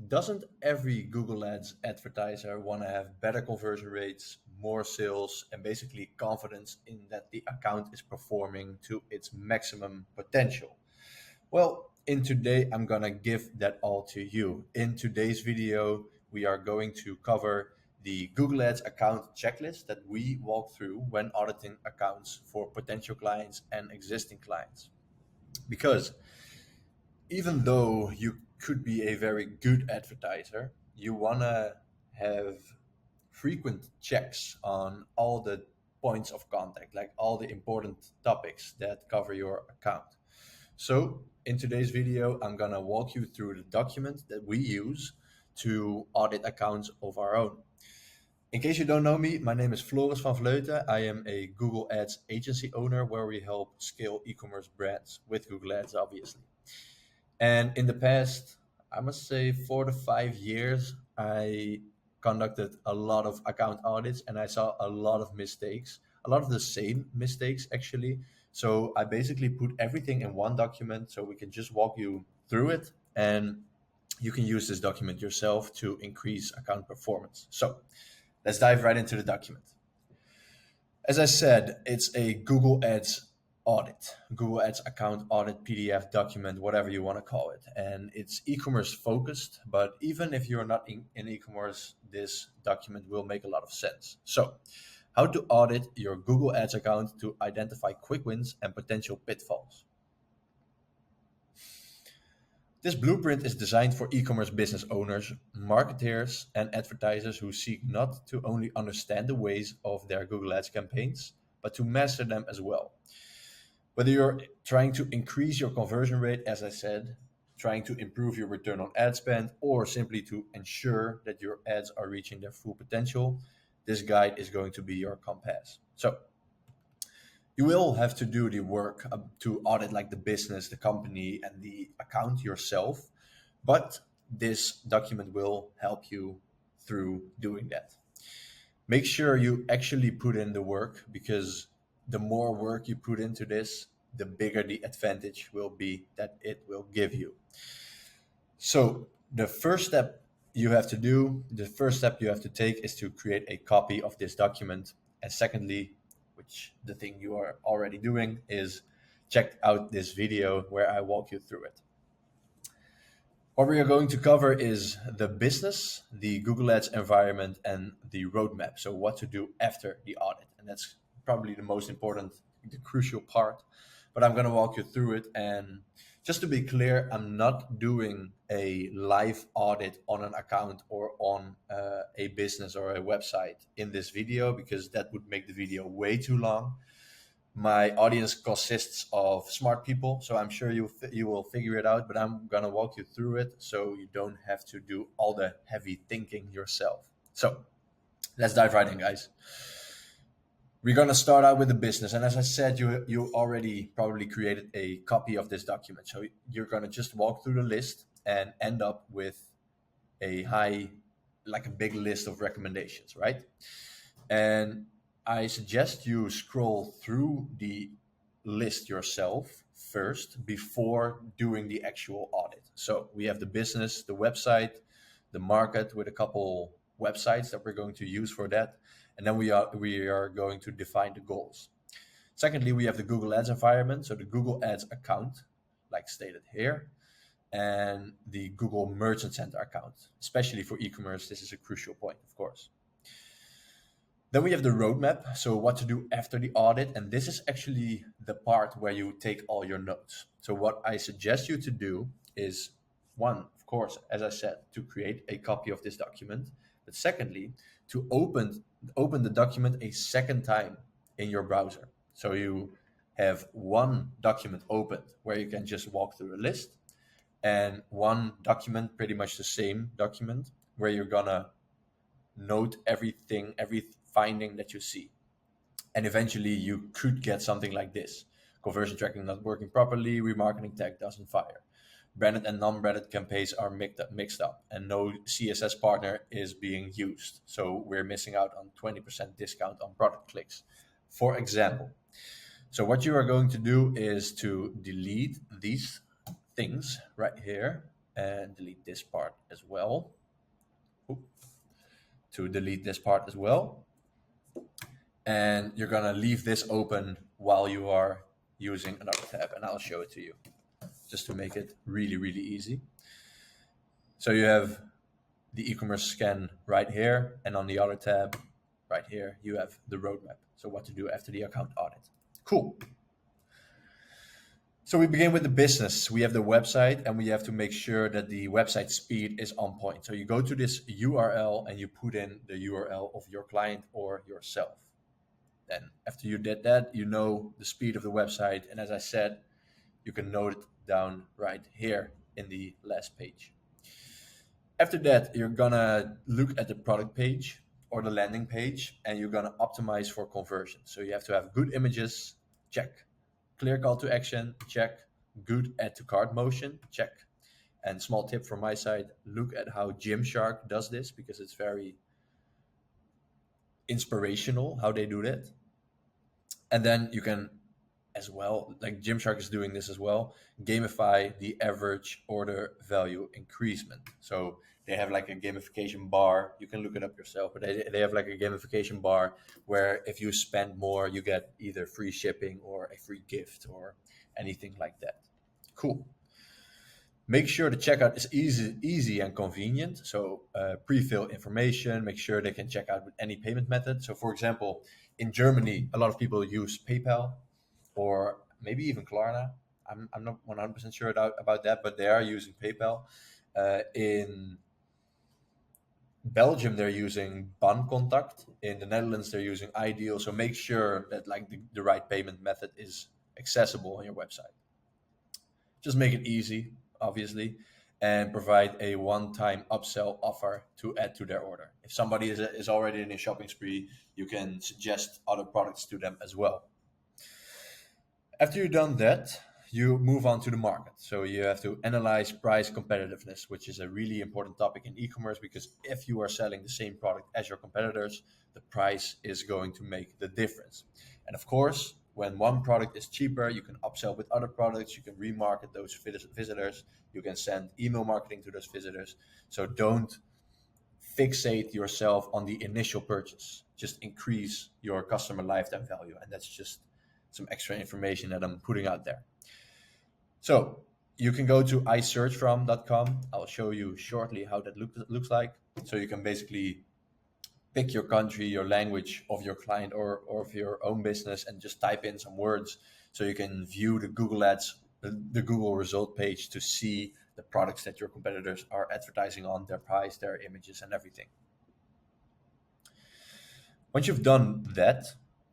Doesn't every Google Ads advertiser want to have better conversion rates, more sales, and basically confidence in that the account is performing to its maximum potential? Well, in today, I'm gonna give that all to you. In today's video, we are going to cover the Google Ads account checklist that we walk through when auditing accounts for potential clients and existing clients. Because even though you could be a very good advertiser, you wanna have frequent checks on all the points of contact, like all the important topics that cover your account. So in today's video, I'm gonna walk you through the document that we use to audit accounts of our own. In case you don't know me, my name is Floris van Vleuten. I am a Google Ads agency owner where we help scale e-commerce brands with Google Ads, obviously. And in the past, I must say 4 to 5 years, I conducted a lot of account audits and I saw a lot of mistakes, a lot of the same mistakes actually. So I basically put everything in one document so we can just walk you through it and you can use this document yourself to increase account performance. So let's dive right into the document. As I said, it's a Google Ads audit, Google Ads account audit PDF document, whatever you want to call it. And it's e-commerce focused, but even if you're not in e-commerce, this document will make a lot of sense. So, how to audit your Google Ads account to identify quick wins and potential pitfalls. This blueprint is designed for e-commerce business owners, marketers, and advertisers who seek not to only understand the ways of their Google Ads campaigns, but to master them as well. Whether you're trying to increase your conversion rate, as I said, trying to improve your return on ad spend, or simply to ensure that your ads are reaching their full potential, this guide is going to be your compass. So, you will have to do the work to audit like the business, the company, and the account yourself, but this document will help you through doing that. Make sure you actually put in the work because the more work you put into this, the bigger the advantage will be that it will give you. So the first step you have to do, the first step you have to take is to create a copy of this document. And secondly, which the thing you are already doing is check out this video where I walk you through it. What we are going to cover is the business, the Google Ads environment, and the roadmap. So what to do after the audit. And that's probably the most important, the crucial part. But I'm going to walk you through it. And just to be clear, I'm not doing a live audit on an account or on a business or a website in this video because that would make the video way too long. My audience consists of smart people, so I'm sure you will figure it out, but I'm going to walk you through it so you don't have to do all the heavy thinking yourself. So let's dive right in, guys. We're going to start out with the business. And as I said, you already probably created a copy of this document. So you're going to just walk through the list and end up with a big list of recommendations, right? And I suggest you scroll through the list yourself first before doing the actual audit. So we have the business, the website, the market with a couple websites that we're going to use for that. And then we are going to define the goals. Secondly, we have the Google Ads environment, so the Google Ads account, like stated here, and the Google Merchant Center account. Especially for e-commerce, this is a crucial point, of course. Then we have the roadmap, so what to do after the audit. And this is actually the part where you take all your notes. So what I suggest you to do is, one, of course, as I said, to create a copy of this document. But secondly, to open the document a second time in your browser. So you have one document opened where you can just walk through a list, and one document, pretty much the same document, where you're gonna note everything, every finding that you see. And eventually you could get something like this. Conversion tracking not working properly, remarketing tag doesn't fire. Branded and non-branded campaigns are mixed up and no CSS partner is being used. So we're missing out on 20% discount on product clicks, for example. So what you are going to do is to delete these things right here and delete this part as well. Oop. To delete this part as well. And you're gonna leave this open while you are using another tab, and I'll show it to you just to make it really, really easy. So you have the e-commerce scan right here, and on the other tab right here, you have the roadmap. So what to do after the account audit. Cool. So we begin with the business. We have the website, and we have to make sure that the website speed is on point. So you go to this URL and you put in the URL of your client or yourself. Then after you did that, you know the speed of the website. And as I said, you can note it down right here in the last page. After that, you're gonna look at the product page or the landing page, and you're gonna optimize for conversion. So you have to have good images, check. Clear call to action, check. Good add to cart motion, check. And small tip from my side, look at how Gymshark does this, because it's very inspirational how they do that. And then you can as well, like Gymshark is doing this as well, gamify the average order value increasement. So they have like a gamification bar. You can look it up yourself, but they have like a gamification bar where if you spend more, you get either free shipping or a free gift or anything like that. Cool. Make sure the checkout is easy and convenient. So pre-fill information, make sure they can check out with any payment method. So for example, in Germany, a lot of people use PayPal or maybe even Klarna. I'm not 100% sure about that, but they are using PayPal. In Belgium, they're using Bancontact. In the Netherlands, they're using Ideal. So make sure that like the right payment method is accessible on your website. Just make it easy, obviously, and provide a one-time upsell offer to add to their order. If somebody is already in a shopping spree, you can suggest other products to them as well. After you've done that, you move on to the market. So you have to analyze price competitiveness, which is a really important topic in e-commerce, because if you are selling the same product as your competitors, the price is going to make the difference. And of course, when one product is cheaper, you can upsell with other products, you can remarket those visitors, you can send email marketing to those visitors. So don't fixate yourself on the initial purchase. Just increase your customer lifetime value. And that's just some extra information that I'm putting out there. So you can go to isearchfrom.com. I'll show you shortly how that looks like. So you can basically pick your country, your language of your client or of your own business, and just type in some words so you can view the Google Ads, the Google result page to see the products that your competitors are advertising on, their price, their images, and everything. Once you've done that,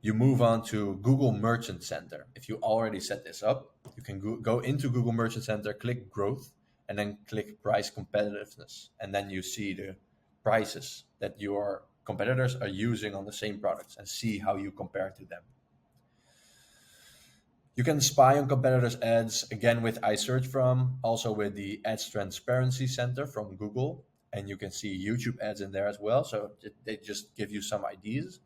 you move on to Google Merchant Center. If you already set this up, you can go into Google Merchant Center, click Growth, and then click Price Competitiveness. And then you see the prices that your competitors are using on the same products and see how you compare to them. You can spy on competitors' ads, again with iSearchFrom, also with the Ads Transparency Center from Google. And you can see YouTube ads in there as well. So they just give you some ideas.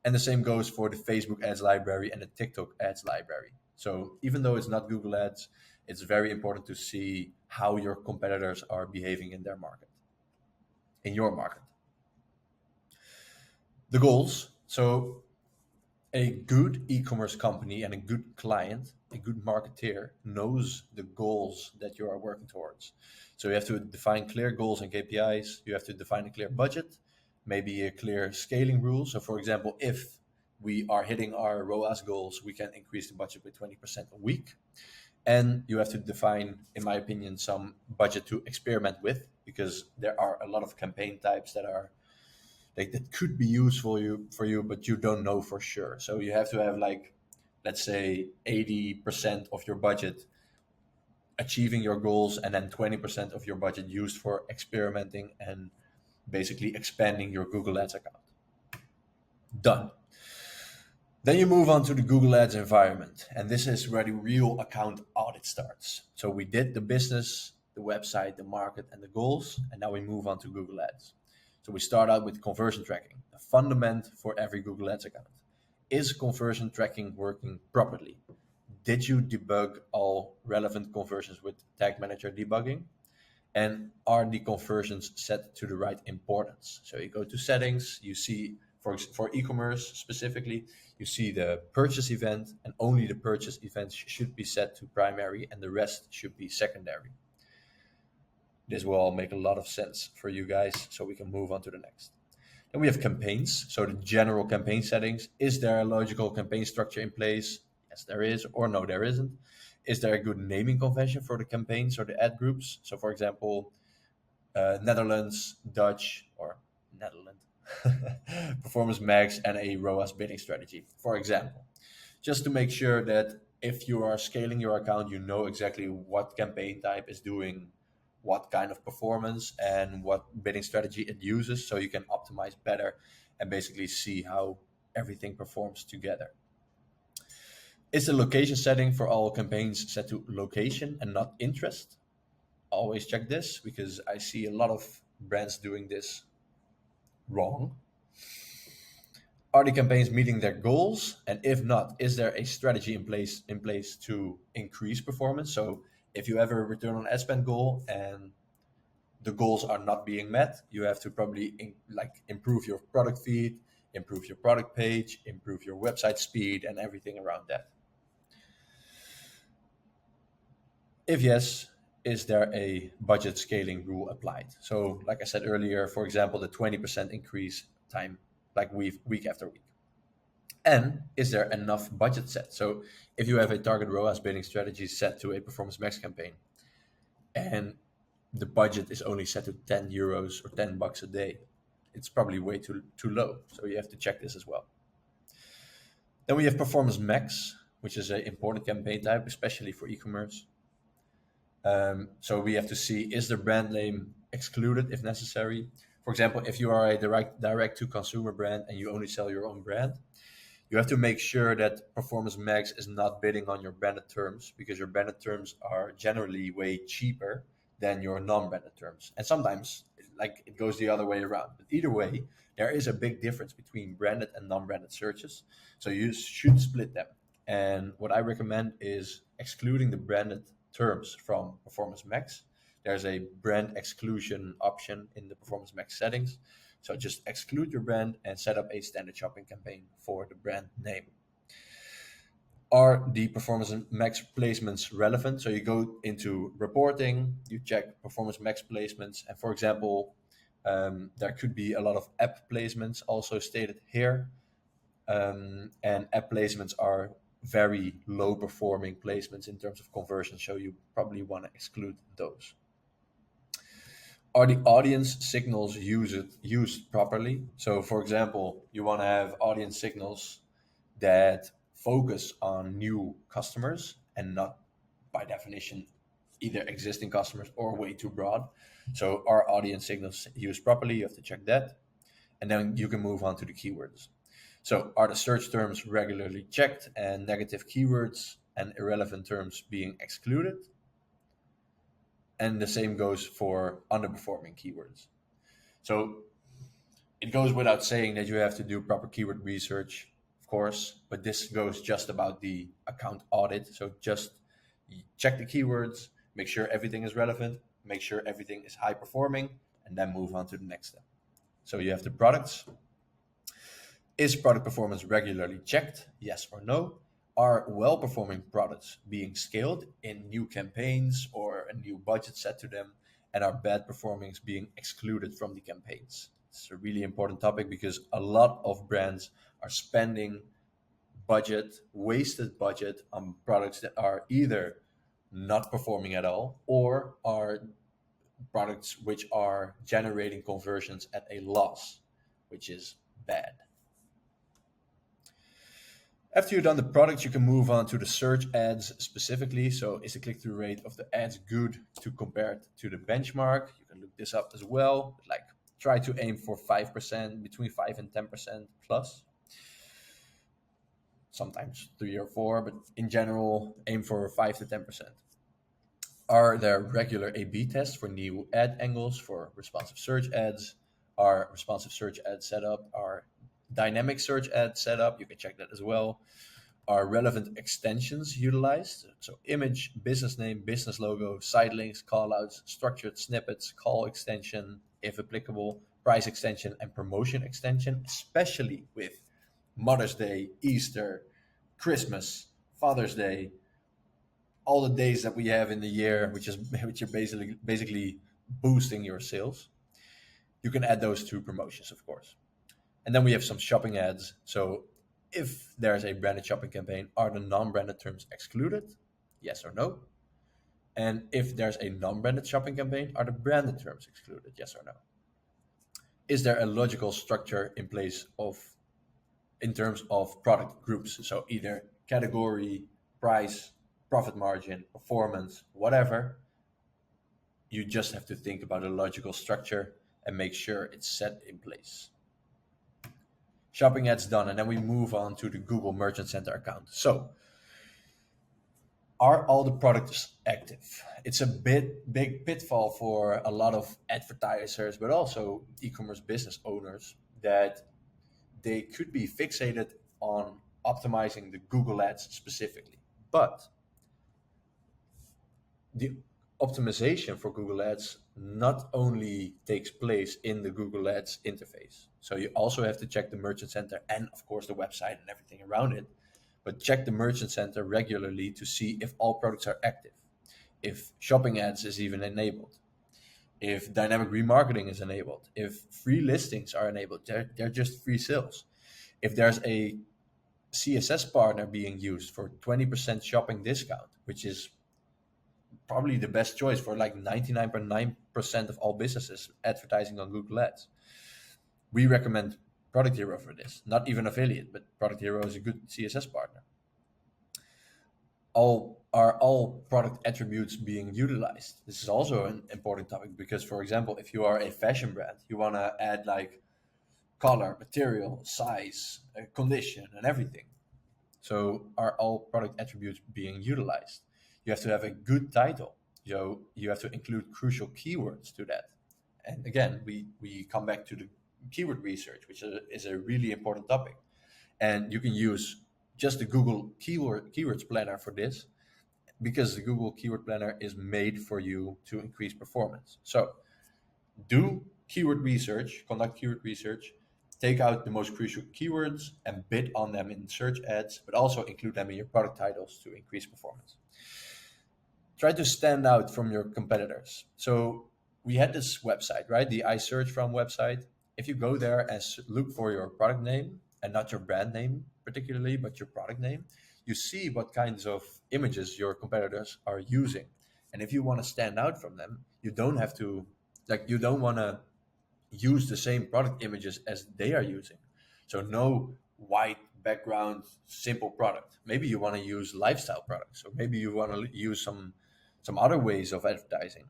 And the same goes for the Facebook ads library and the TikTok ads library. So even though it's not Google ads, it's very important to see how your competitors are behaving in their market, in your market. The goals. So a good e-commerce company and a good client, a good marketeer knows the goals that you are working towards. So you have to define clear goals and KPIs. You have to define a clear budget, maybe a clear scaling rule. So for example, if we are hitting our ROAS goals, we can increase the budget by 20% a week. And you have to define, in my opinion, some budget to experiment with, because there are a lot of campaign types that are like that could be useful for you, but you don't know for sure. So you have to have like, let's say 80% of your budget achieving your goals, and then 20% of your budget used for experimenting and basically expanding your Google Ads account. Done. Then you move on to the Google Ads environment, and this is where the real account audit starts. So we did the business, the website, the market, and the goals, and now we move on to Google Ads. So we start out with conversion tracking, a fundament for every Google Ads account. Is conversion tracking working properly? Did you debug all relevant conversions with Tag Manager debugging? And are the conversions set to the right importance? So you go to settings, you see for e-commerce specifically, you see the purchase event, and only the purchase event should be set to primary and the rest should be secondary. This will all make a lot of sense for you guys, so we can move on to the next. Then we have campaigns, so the general campaign settings. Is there a logical campaign structure in place? Yes, there is, or no, there isn't. Is there a good naming convention for the campaigns or the ad groups? So, for example, Netherlands, Dutch, or Netherlands, Performance Max, and a ROAS bidding strategy, for example. Just to make sure that if you are scaling your account, you know exactly what campaign type is doing what kind of performance and what bidding strategy it uses, so you can optimize better and basically see how everything performs together. Is the location setting for all campaigns set to location and not interest? Always check this because I see a lot of brands doing this wrong. Are the campaigns meeting their goals? And if not, is there a strategy in place to increase performance? So if you have a return on ad spend goal and the goals are not being met, you have to probably improve your product feed, improve your product page, improve your website speed, and everything around that. If yes, is there a budget scaling rule applied? So, like I said earlier, for example, the 20% increase time, like week after week. And is there enough budget set? So, if you have a target ROAS bidding strategy set to a Performance Max campaign, and the budget is only set to 10 euros or $10 a day, it's probably way too low. So you have to check this as well. Then we have Performance Max, which is an important campaign type, especially for e-commerce. So we have to see, is the brand name excluded if necessary? For example, if you are a direct to consumer brand and you only sell your own brand, you have to make sure that Performance Max is not bidding on your branded terms, because your branded terms are generally way cheaper than your non-branded terms. And sometimes it goes the other way around. But either way, there is a big difference between branded and non-branded searches. So you should split them. And what I recommend is excluding the branded terms from Performance Max. There's a brand exclusion option in the Performance Max settings. So just exclude your brand and set up a standard shopping campaign for the brand name. Are the Performance Max placements relevant? So you go into reporting, you check Performance Max placements, and for example, there could be a lot of app placements also stated here, and app placements are very low performing placements in terms of conversion, so you probably want to exclude those. Are the audience signals used properly? So, for example, you want to have audience signals that focus on new customers and not, by definition, either existing customers or way too broad. So, are audience signals used properly? You have to check that. And then you can move on to the keywords. So, are the search terms regularly checked and negative keywords and irrelevant terms being excluded? And the same goes for underperforming keywords. So it goes without saying that you have to do proper keyword research, of course, but this goes just about the account audit. So just check the keywords, make sure everything is relevant, make sure everything is high performing, and then move on to the next step. So you have the products. Is product performance regularly checked? Yes or no? Are well-performing products being scaled in new campaigns or a new budget set to them? And are bad performings being excluded from the campaigns? It's a really important topic because a lot of brands are spending wasted budget on products that are either not performing at all or are products which are generating conversions at a loss, which is bad. After you've done the product, you can move on to the search ads specifically. So is the click-through rate of the ads good to compare it to the benchmark? You can look this up as well. Try to aim for 5%, between 5 and 10% plus. Sometimes 3 or 4, but in general, aim for 5 to 10%. Are there regular A/B tests for new ad angles for responsive search ads? Are responsive search ads set up? Are dynamic search ads set up? You can check that as well. Are relevant extensions utilized? So image, business name, business logo, site links, callouts, structured snippets, call extension, if applicable, price extension, and promotion extension, especially with Mother's Day, Easter, Christmas, Father's Day, all the days that we have in the year, which are basically boosting your sales. You can add those to promotions, of course. And then we have some shopping ads. So if there's a branded shopping campaign, are the non-branded terms excluded? Yes or no? And if there's a non-branded shopping campaign, are the branded terms excluded? Yes or no? Is there a logical structure in place of in terms of product groups? So either category, price, profit margin, performance, whatever. You just have to think about a logical structure and make sure it's set in place. Shopping ads done, and then we move on to the Google Merchant Center account. So, are all the products active? It's a big pitfall for a lot of advertisers, but also e-commerce business owners, that they could be fixated on optimizing the Google ads specifically. But the optimization for Google Ads not only takes place in the Google Ads interface. So you also have to check the Merchant Center and, of course, the website and everything around it. But check the Merchant Center regularly to see if all products are active, if shopping ads is even enabled, if dynamic remarketing is enabled, if free listings are enabled. They're just free sales. If there's a CSS partner being used for 20% shopping discount, which is probably the best choice for like 99.9% of all businesses advertising on Google Ads. We recommend Product Hero for this. Not even affiliate, but Product Hero is a good CSS partner. All product attributes being utilized? This is also an important topic because, for example, if you are a fashion brand, you want to add like color, material, size, condition, and everything. So are all product attributes being utilized? You have to have a good title. You have to include crucial keywords to that. And again, we come back to the keyword research, which is a really important topic. And you can use just the Google Keywords Planner for this, because the Google Keyword Planner is made for you to increase performance. So do keyword research, conduct keyword research, take out the most crucial keywords and bid on them in search ads, but also include them in your product titles to increase performance. Try to stand out from your competitors. So we had this website, right? The I search from website. If you go there and look for your product name and not your brand name particularly, but your product name, you see what kinds of images your competitors are using. And if you want to stand out from them, you don't have to, you don't want to use the same product images as they are using. So no white background, simple product. Maybe you want to use lifestyle products, or maybe you want to use some other ways of advertising,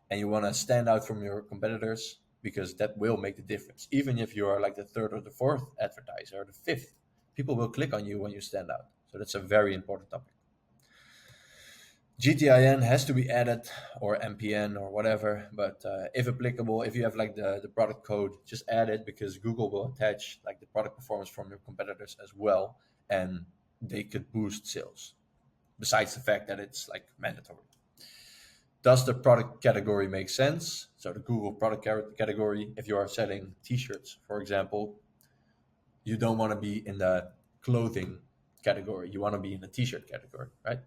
and you want to stand out from your competitors, because that will make the difference. Even if you are like the third or the fourth advertiser or the fifth, people will click on you when you stand out. So that's a very important topic. GTIN has to be added, or MPN or whatever, but if applicable, if you have like the product code, just add it, because Google will attach like the product performance from your competitors as well, and they could boost sales, besides the fact that it's like mandatory. Does the product category make sense? So the Google product category, if you are selling t-shirts, for example, you don't want to be in the clothing category. You want to be in the t-shirt category, right?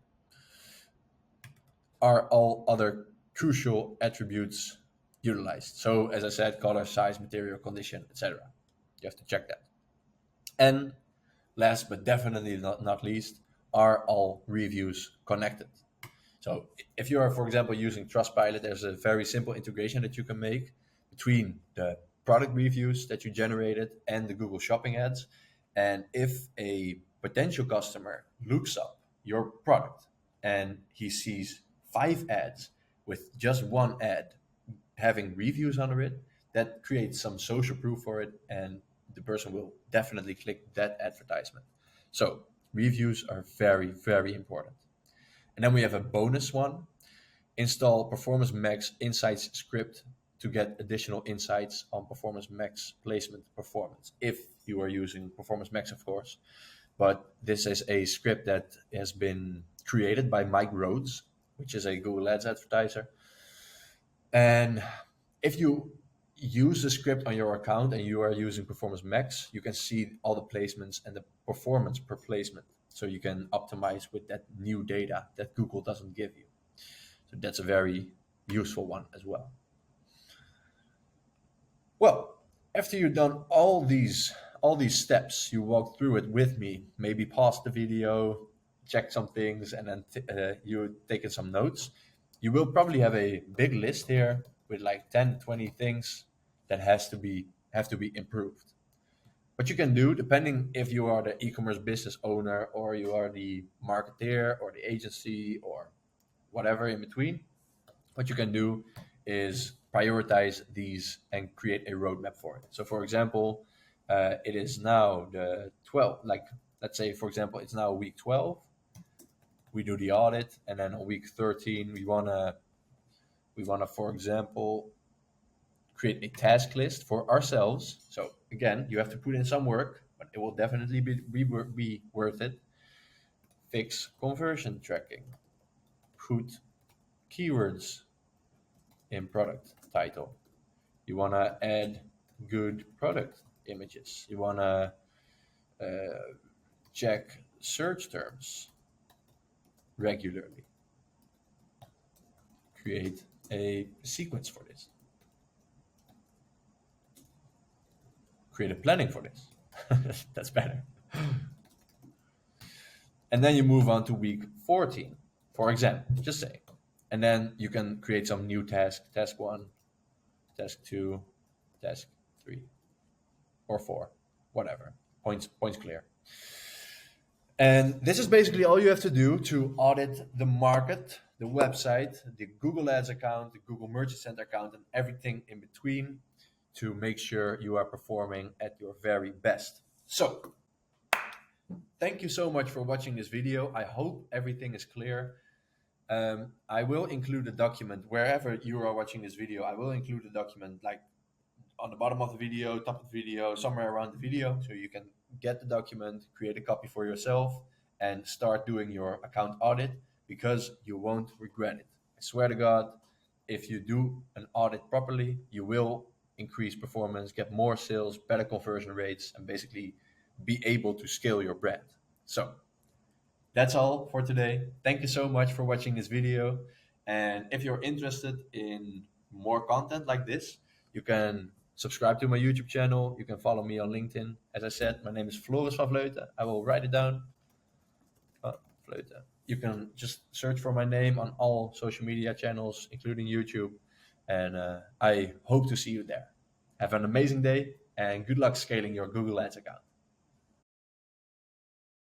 Are all other crucial attributes utilized? So as I said, color, size, material, condition, etc. You have to check that. And last but definitely not least, are all reviews connected? So if you are, for example, using Trustpilot, there's a very simple integration that you can make between the product reviews that you generated and the Google Shopping ads. And if a potential customer looks up your product and he sees 5 ads with just one ad having reviews under it, that creates some social proof for it, and the person will definitely click that advertisement. So reviews are very, very important. And then we have a bonus one: install Performance Max Insights script to get additional insights on Performance Max placement performance. If you are using Performance Max, of course. But this is a script that has been created by Mike Rhodes, which is a Google Ads advertiser. And if you use the script on your account and you are using Performance Max, you can see all the placements and the performance per placement. So you can optimize with that new data that Google doesn't give you. So that's a very useful one as well. Well, after you've done all these steps, you walk through it with me, maybe pause the video, check some things, and then you taken some notes. You will probably have a big list here with like 10, 20 things that have to be improved. What you can do, depending if you are the e-commerce business owner or you are the marketeer or the agency or whatever in between, what you can do is prioritize these and create a roadmap for it. So, for example, it is now the 12th, like let's say, for example, it's now week 12. We do the audit, and then on week 13, we wanna, for example, create a task list for ourselves. So again, you have to put in some work, but it will definitely be worth it. Fix conversion tracking, put keywords in product title. You want to add good product images. You want to check search terms regularly. Create a sequence for this. Create a planning for this. That's better. And then you move on to week 14, for example, just say. And then you can create some new task 1, task 2, task 3, or 4, whatever. Points clear. And this is basically all you have to do to audit the market, the website, the Google Ads account, the Google Merchant Center account, and everything in between to make sure you are performing at your very best. So, thank you so much for watching this video. I hope everything is clear. I will include a document wherever you are watching this video. I will include a document like on the bottom of the video, top of the video, somewhere around the video, so you can get the document, create a copy for yourself, and start doing your account audit because you won't regret it. I swear to God, if you do an audit properly, you will increase performance, get more sales, better conversion rates, and basically be able to scale your brand. So that's all for today. Thank you so much for watching this video. And if you're interested in more content like this, you can subscribe to my YouTube channel. You can follow me on LinkedIn. As I said, my name is Floris van Vleuten. I will write it down. Vleuten. You can just search for my name on all social media channels, including YouTube. And I hope to see you there. Have an amazing day and good luck scaling your Google Ads account.